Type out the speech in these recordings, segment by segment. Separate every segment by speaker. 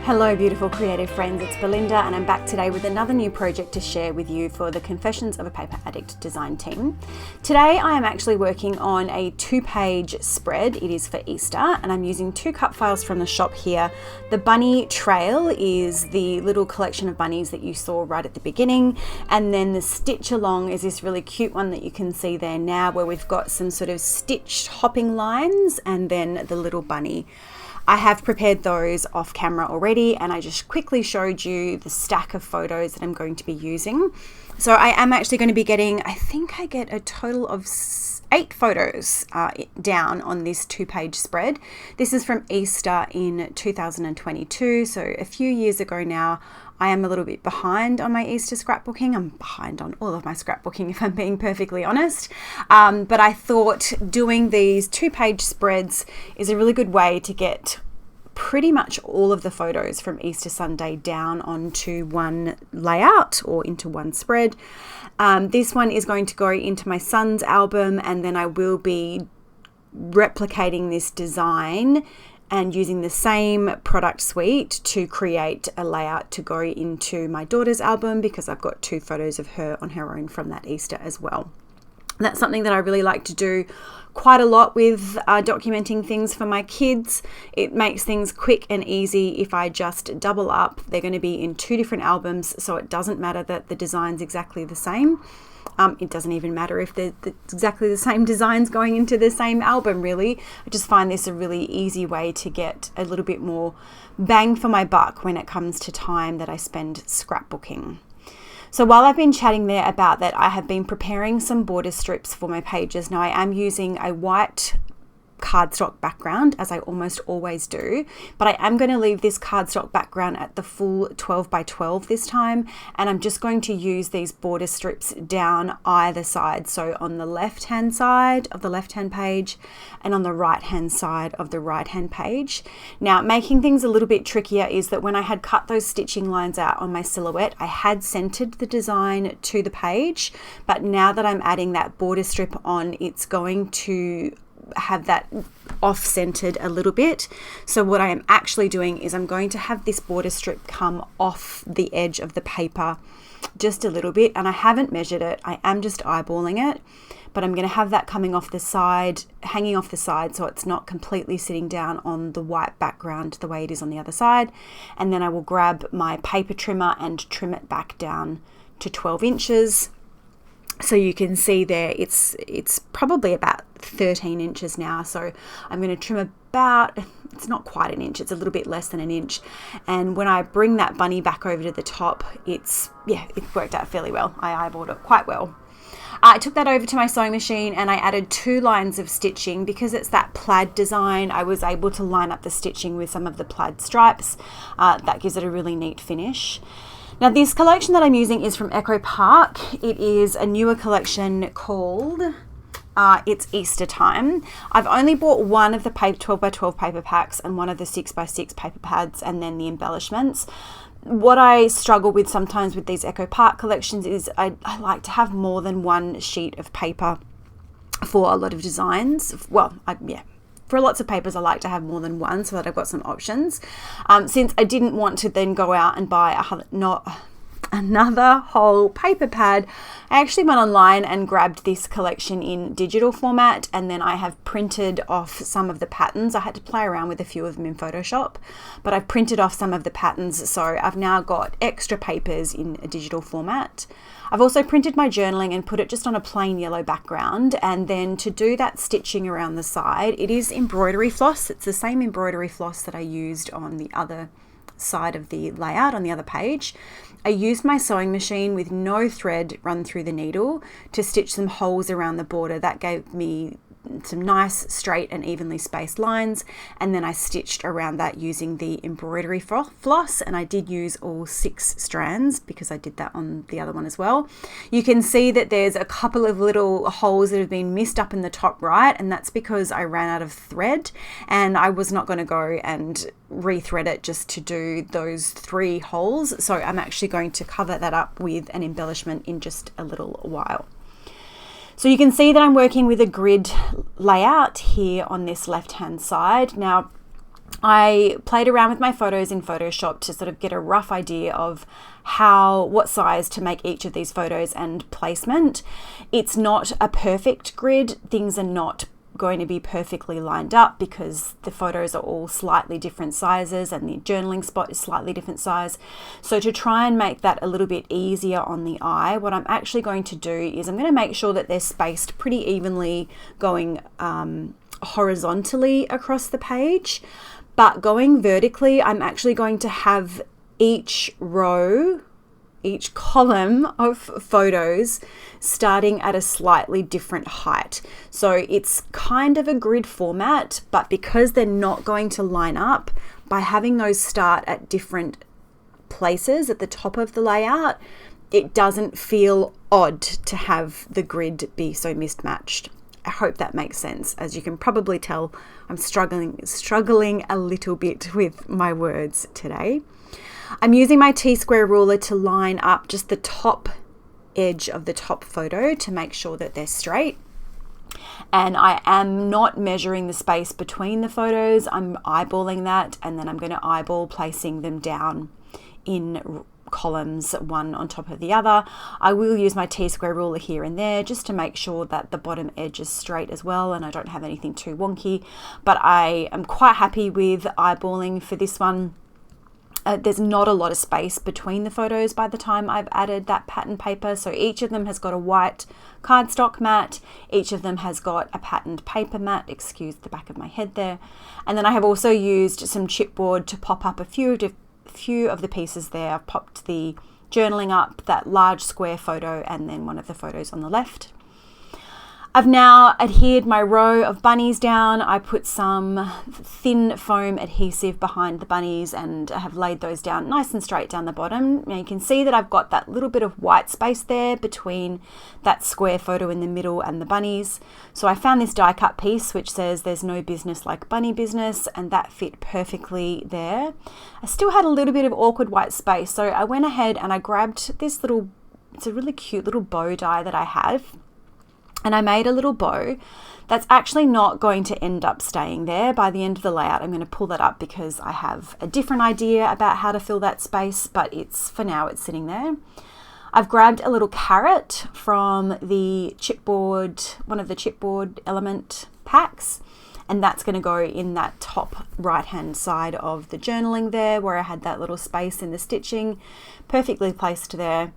Speaker 1: Hello beautiful creative friends, it's Belinda and I'm back today with another new project to share with you for the Confessions of a Paper Addict design team. Today I am actually working on a 2-page spread. It is for Easter and I'm using 2 cut files from the shop here. The bunny trail is the little collection of bunnies that you saw right at the beginning, and then the stitch along is this really cute one that you can see there now, where we've got some sort of stitched hopping lines and then the little bunny. I have prepared those off camera already and I just quickly showed you the stack of photos that I'm going to be using. So I am actually going to be getting, I think I get a total of 8 photos down on this 2-page spread. This is from Easter in 2022, so a few years ago now. I am a little bit behind on my Easter scrapbooking. I'm behind on all of my scrapbooking if I'm being perfectly honest. But I thought doing these 2-page spreads is a really good way to get pretty much all of the photos from Easter Sunday down onto one layout or into one spread. This one is going to go into my son's album, and then I will be replicating this design and using the same product suite to create a layout to go into my daughter's album, because I've got 2 photos of her on her own from that Easter as well. That's something that I really like to do quite a lot with documenting things for my kids. It makes things quick and easy if I just double up. They're going to be in 2 different albums, so it doesn't matter that the design's exactly the same. It doesn't even matter if they're exactly the same designs going into the same album, really. I just find this a really easy way to get a little bit more bang for my buck when it comes to time that I spend scrapbooking. So while I've been chatting there about that, I have been preparing some border strips for my pages. Now I am using a white cardstock background, as I almost always do, but I am going to leave this cardstock background at the full 12 by 12 this time, and I'm just going to use these border strips down either side, so on the left hand side of the left hand page and on the right hand side of the right hand page. Now making things a little bit trickier is that when I had cut those stitching lines out on my silhouette, I had centered the design to the page, but now that I'm adding that border strip on, it's going to have that off-centered a little bit. So what I am actually doing is I'm going to have this border strip come off the edge of the paper just a little bit, and I haven't measured it, I am just eyeballing it, but I'm going to have that coming off the side, hanging off the side, so it's not completely sitting down on the white background the way it is on the other side. And then I will grab my paper trimmer and trim it back down to 12 inches. So you can see there, it's probably about 13 inches now. So I'm going to trim about, it's not quite an inch, it's a little bit less than an inch. And when I bring that bunny back over to the top, it worked out fairly well. I eyeballed it quite well. I took that over to my sewing machine and I added 2 lines of stitching. Because it's that plaid design, I was able to line up the stitching with some of the plaid stripes. That gives it a really neat finish. Now this collection that I'm using is from Echo Park. It is a newer collection called It's Easter Time. I've only bought one of the 12 by 12 paper packs and one of the 6 by 6 paper pads, and then the embellishments. What I struggle with sometimes with these Echo Park collections is I like to have more than one sheet of paper for a lot of designs. For lots of papers, I like to have more than one so that I've got some options. Since I didn't want to then go out and buy another whole paper pad, I actually went online and grabbed this collection in digital format, and then I have printed off some of the patterns. I had to play around with a few of them in Photoshop, but I've printed off some of the patterns, so I've now got extra papers in a digital format. I've also printed my journaling and put it just on a plain yellow background, and then to do that stitching around the side, it is embroidery floss. It's the same embroidery floss that I used on the other side of the layout on the other page. I used my sewing machine with no thread run through the needle to stitch some holes around the border. That gave me some nice straight and evenly spaced lines, and then I stitched around that using the embroidery floss, and I did use all 6 strands because I did that on the other one as well. You can see that there's a couple of little holes that have been missed up in the top right, and that's because I ran out of thread and I was not going to go and rethread it just to do those 3 holes. So I'm actually going to cover that up with an embellishment in just a little while. So you can see that I'm working with a grid layout here on this left hand side. Now, I played around with my photos in Photoshop to sort of get a rough idea of what size to make each of these photos and placement. It's not a perfect grid. Things are not going to be perfectly lined up because the photos are all slightly different sizes and the journaling spot is slightly different size. So to try and make that a little bit easier on the eye, what I'm actually going to do is I'm going to make sure that they're spaced pretty evenly going horizontally across the page, but going vertically, I'm actually going to have each column of photos starting at a slightly different height. So it's kind of a grid format, but because they're not going to line up, by having those start at different places at the top of the layout, it doesn't feel odd to have the grid be so mismatched. I hope that makes sense. As you can probably tell, I'm struggling a little bit with my words today. I'm using my T-square ruler to line up just the top edge of the top photo to make sure that they're straight. And I am not measuring the space between the photos. I'm eyeballing that, and then I'm going to eyeball placing them down in columns, one on top of the other. I will use my T-square ruler here and there just to make sure that the bottom edge is straight as well and I don't have anything too wonky, but I am quite happy with eyeballing for this one. There's not a lot of space between the photos by the time I've added that pattern paper. So each of them has got a white cardstock mat. Each of them has got a patterned paper mat. Excuse the back of my head there. And then I have also used some chipboard to pop up a few of the pieces there. I've popped the journaling up, that large square photo, and then one of the photos on the left. I've now adhered my row of bunnies down. I put some thin foam adhesive behind the bunnies and I have laid those down nice and straight down the bottom. Now you can see that I've got that little bit of white space there between that square photo in the middle and the bunnies. So I found this die cut piece which says there's no business like bunny business, and that fit perfectly there. I still had a little bit of awkward white space, so I went ahead and I grabbed this it's a really cute little bow die that I have. And I made a little bow that's actually not going to end up staying there. By the end of the layout, I'm going to pull that up because I have a different idea about how to fill that space, but for now it's sitting there. I've grabbed a little carrot from the chipboard, one of the chipboard element packs, and that's going to go in that top right hand side of the journaling there where I had that little space in the stitching, perfectly placed there.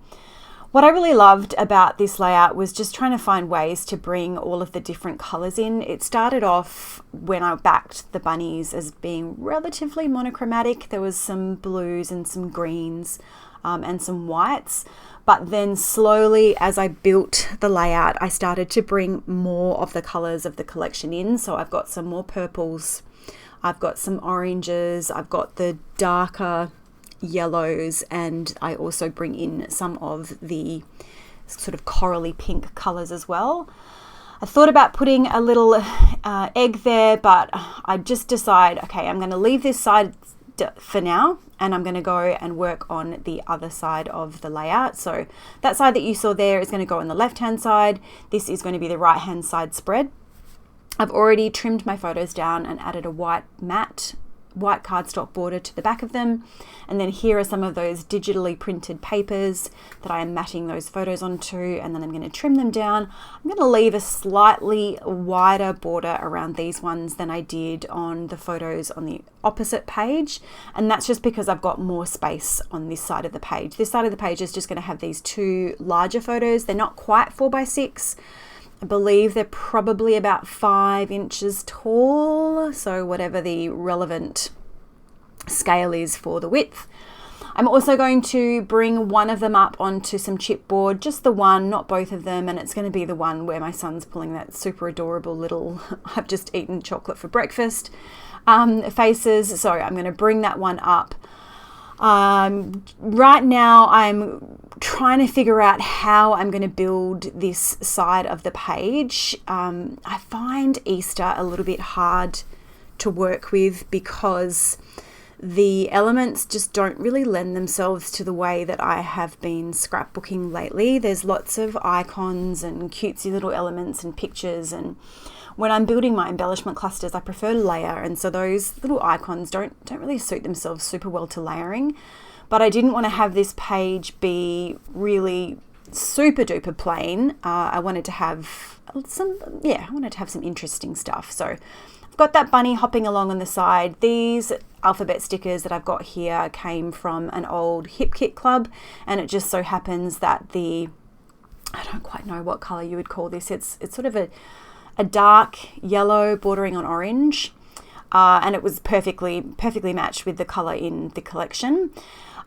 Speaker 1: What I really loved about this layout was just trying to find ways to bring all of the different colors in. It started off when I backed the bunnies as being relatively monochromatic. There was some blues and some greens and some whites. But then slowly as I built the layout, I started to bring more of the colors of the collection in. So I've got some more purples, I've got some oranges, I've got the darker yellows, and I also bring in some of the sort of corally pink colors as well. I thought about putting a little egg there, but I just decided, okay, I'm going to leave this side for now and I'm going to go and work on the other side of the layout. So that side that you saw there is going to go on the left hand side. This is going to be the right hand side spread. I've already trimmed my photos down and added a white cardstock border to the back of them, and then here are some of those digitally printed papers that I am matting those photos onto, and then I'm going to trim them down. I'm going to leave a slightly wider border around these ones than I did on the photos on the opposite page, and that's just because I've got more space on this side of the page. This side of the page is just going to have these 2 larger photos. They're not quite 4x6. I believe they're probably about 5 inches tall, so whatever the relevant scale is for the width. I'm also going to bring one of them up onto some chipboard, just the one, not both of them, and it's going to be the one where my son's pulling that super adorable little I've just eaten chocolate for breakfast faces. So I'm going to bring that one up. Right now I'm trying to figure out how I'm going to build this side of the page. I find Easter a little bit hard to work with because the elements just don't really lend themselves to the way that I have been scrapbooking lately. There's lots of icons and cutesy little elements and pictures, and when I'm building my embellishment clusters, I prefer to layer, and so those little icons don't really suit themselves super well to layering. But I didn't want to have this page be really super duper plain. I wanted to have some interesting stuff. So I've got that bunny hopping along on the side. These alphabet stickers that I've got here came from an old Hip Kit club, and it just so happens that I don't quite know what color you would call this. It's sort of a dark yellow bordering on orange, and it was perfectly matched with the color in the collection.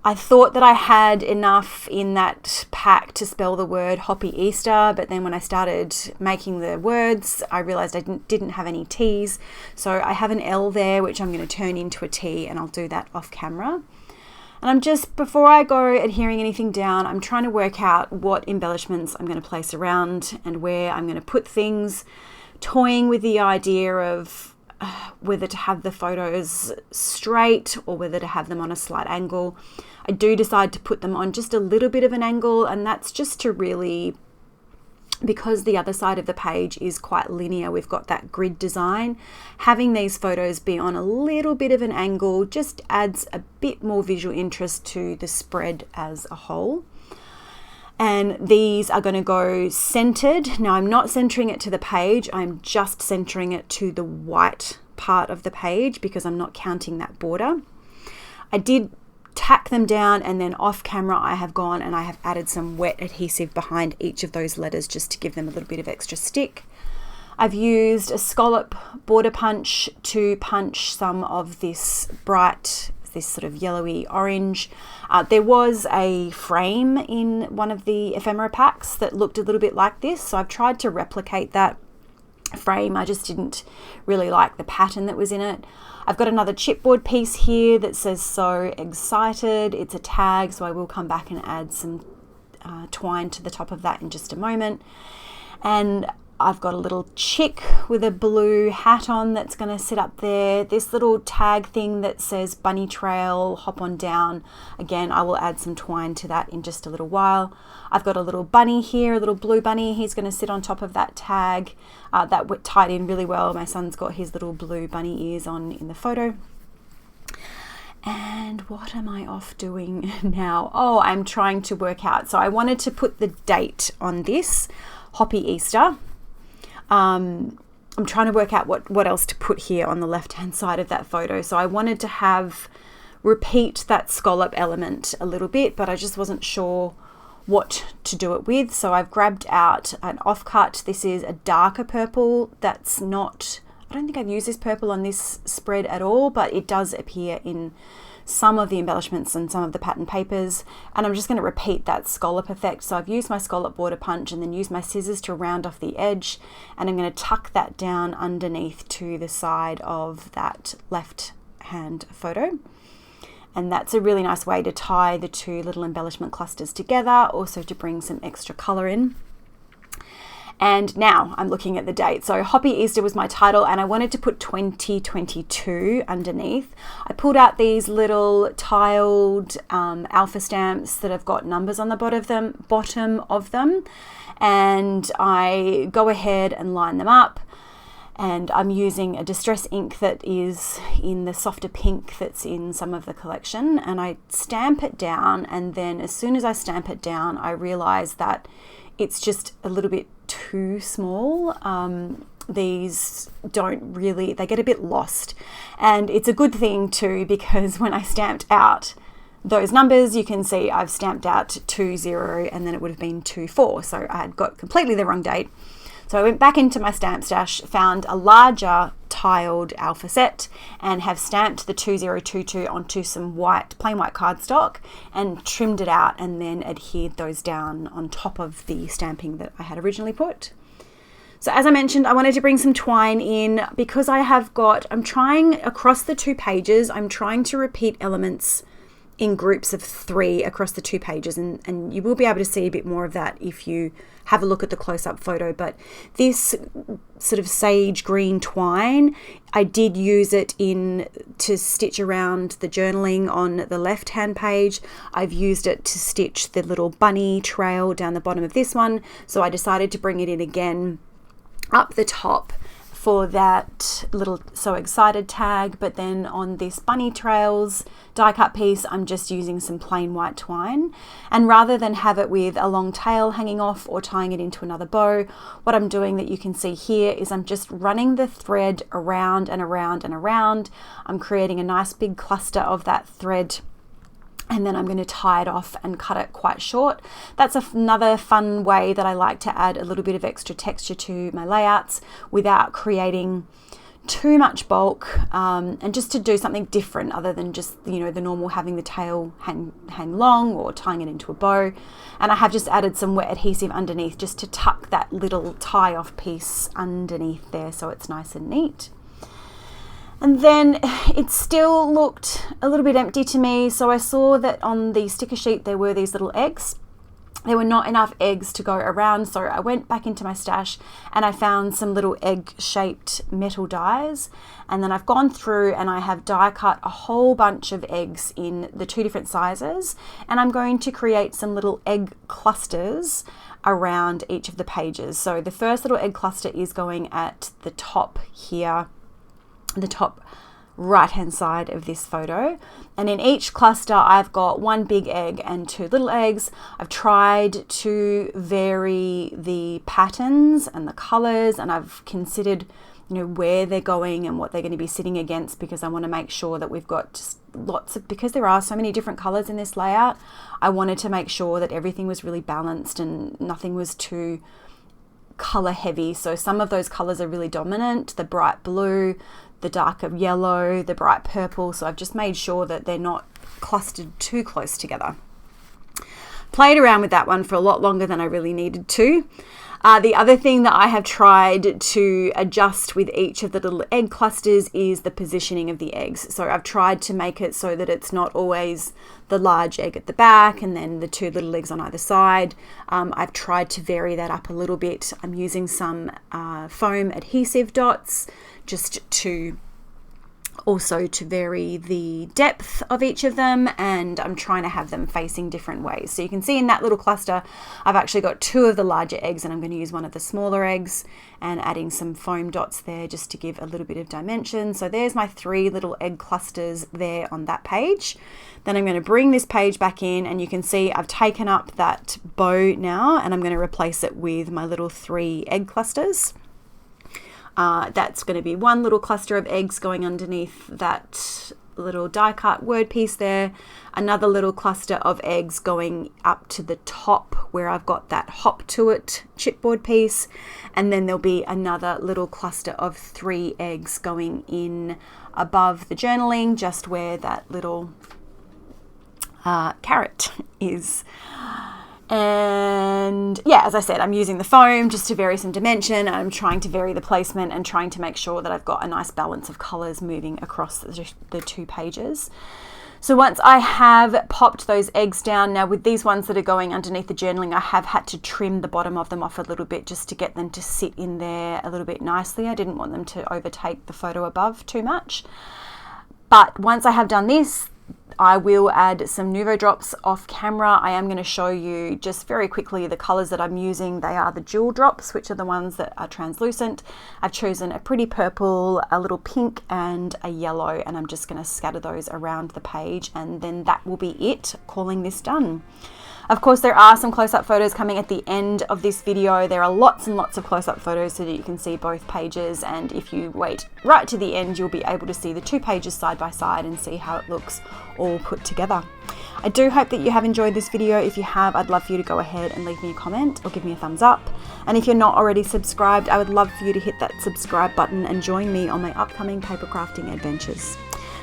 Speaker 1: I thought that I had enough in that pack to spell the word Hoppy Easter, but then when I started making the words, I realized I didn't have any T's. So I have an L there, which I'm going to turn into a T, and I'll do that off camera. And I'm just, before I go adhering anything down, I'm trying to work out what embellishments I'm going to place around and where I'm going to put things, toying with the idea of whether to have the photos straight or whether to have them on a slight angle. I do decide to put them on just a little bit of an angle, and that's just to really, because the other side of the page is quite linear, we've got that grid design, having these photos be on a little bit of an angle just adds a bit more visual interest to the spread as a whole. And these are going to go centered. Now I'm not centering it to the page, I'm just centering it to the white part of the page because I'm not counting that border. I did tack them down, and then off camera I have gone and I have added some wet adhesive behind each of those letters just to give them a little bit of extra stick. I've used a scallop border punch to punch some of this sort of yellowy orange. There was a frame in one of the ephemera packs that looked a little bit like this, so I've tried to replicate that frame. I just didn't really like the pattern that was in it. I've got another chipboard piece here that says "So Excited." It's a tag, so I will come back and add some twine to the top of that in just a moment. And I've got a little chick with a blue hat on that's going to sit up there. This little tag thing that says Bunny Trail, hop on down. Again, I will add some twine to that in just a little while. I've got a little bunny here, a little blue bunny. He's going to sit on top of that tag. That tied in really well. My son's got his little blue bunny ears on in the photo. And what am I off doing now? Oh, I'm trying to work out. So I wanted to put the date on this, Hoppy Easter. I'm trying to work out what else to put here on the left-hand side of that photo. So I wanted to repeat that scallop element a little bit, but I just wasn't sure what to do it with. So I've grabbed out an offcut. This is a darker purple. I don't think I've used this purple on this spread at all, but it does appear in some of the embellishments and some of the pattern papers, and I'm just going to repeat that scallop effect. So I've used my scallop border punch and then used my scissors to round off the edge, and I'm going to tuck that down underneath to the side of that left hand photo. And that's a really nice way to tie the two little embellishment clusters together, also to bring some extra color in. And now I'm looking at the date. So Hoppy Easter was my title, and I wanted to put 2022 underneath. I pulled out these little tiled alpha stamps that have got numbers on the bottom of them, and I go ahead and line them up. And I'm using a distress ink that is in the softer pink that's in some of the collection, and I stamp it down, and then as soon as I stamp it down, I realize that it's just a little bit too small. These they get a bit lost, and it's a good thing too, because when I stamped out those numbers, you can see I've stamped out 20 and then it would have been 24, so I had got completely the wrong date. So I went back into my stamp stash, found a larger tiled alpha set, and have stamped the 2022 onto some plain white cardstock and trimmed it out, and then adhered those down on top of the stamping that I had originally put. So as I mentioned, I wanted to bring some twine in because I'm trying across the 2 pages, I'm trying to repeat elements in groups of 3 across the 2 pages, and you will be able to see a bit more of that if you have a look at the close-up photo. But this sort of sage green twine, I did use it to stitch around the journaling on the left hand page. I've used it to stitch the little bunny trail down the bottom of this one, so I decided to bring it in again up the top for that little So Excited tag. But then on this bunny trails die cut piece, I'm just using some plain white twine, and rather than have it with a long tail hanging off or tying it into another bow, what I'm doing that you can see here is I'm just running the thread around and around and around. I'm creating a nice big cluster of that thread, and then I'm going to tie it off and cut it quite short. That's another fun way that I like to add a little bit of extra texture to my layouts without creating too much bulk, and just to do something different other than just, the normal having the tail hang long or tying it into a bow. And I have just added some wet adhesive underneath just to tuck that little tie off piece underneath there so it's nice and neat. And then it still looked a little bit empty to me, so I saw that on the sticker sheet there were these little eggs. There were not enough eggs to go around, so I went back into my stash and I found some little egg-shaped metal dies, and then I've gone through and I have die cut a whole bunch of eggs in the 2 different sizes, and I'm going to create some little egg clusters around each of the pages. So the first little egg cluster is going at the top here, the top right hand side of this photo, and in each cluster I've got 1 big egg and 2 little eggs. I've tried to vary the patterns and the colors, and I've considered where they're going and what they're going to be sitting against, because I want to make sure that we've got just because there are so many different colors in this layout, I wanted to make sure that everything was really balanced and nothing was too color heavy. So some of those colors are really dominant, the bright blue, the darker yellow, the bright purple. So I've just made sure that they're not clustered too close together. Played around with that one for a lot longer than I really needed to. The other thing that I have tried to adjust with each of the little egg clusters is the positioning of the eggs. So I've tried to make it so that it's not always the large egg at the back and then the 2 little eggs on either side. I've tried to vary that up a little bit. I'm using some foam adhesive dots just to vary the depth of each of them, and I'm trying to have them facing different ways. So you can see in that little cluster I've actually got 2 of the larger eggs, and I'm going to use one of the smaller eggs and adding some foam dots there just to give a little bit of dimension. So there's my 3 little egg clusters there on that page. Then I'm going to bring this page back in, and you can see I've taken up that bow now, and I'm going to replace it with my little 3 egg clusters. That's going to be 1 little cluster of eggs going underneath that little die cut word piece there, another little cluster of eggs going up to the top where I've got that hop to it chipboard piece, and then there'll be another little cluster of 3 eggs going in above the journaling, just where that little carrot is. And yeah, as I said, I'm using the foam just to vary some dimension. I'm trying to vary the placement and trying to make sure that I've got a nice balance of colors moving across the 2 pages. So once I have popped those eggs down, now with these ones that are going underneath the journaling, I have had to trim the bottom of them off a little bit just to get them to sit in there a little bit nicely. I didn't want them to overtake the photo above too much. But once I have done this, I will add some Nuvo drops off camera. I am going to show you just very quickly the colors that I'm using. They are the jewel drops, which are the ones that are translucent. I've chosen a pretty purple, a little pink and a yellow, and I'm just going to scatter those around the page, and then that will be it, calling this done. Of course, there are some close-up photos coming at the end of this video. There are lots and lots of close-up photos so that you can see both pages, and if you wait right to the end, you'll be able to see the two pages side by side and see how it looks all put together. I do hope that you have enjoyed this video. If you have, I'd love for you to go ahead and leave me a comment or give me a thumbs up. And if you're not already subscribed, I would love for you to hit that subscribe button and join me on my upcoming paper crafting adventures.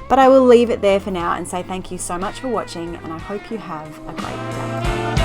Speaker 1: But I will leave it there for now and say thank you so much for watching, and I hope you have a great day.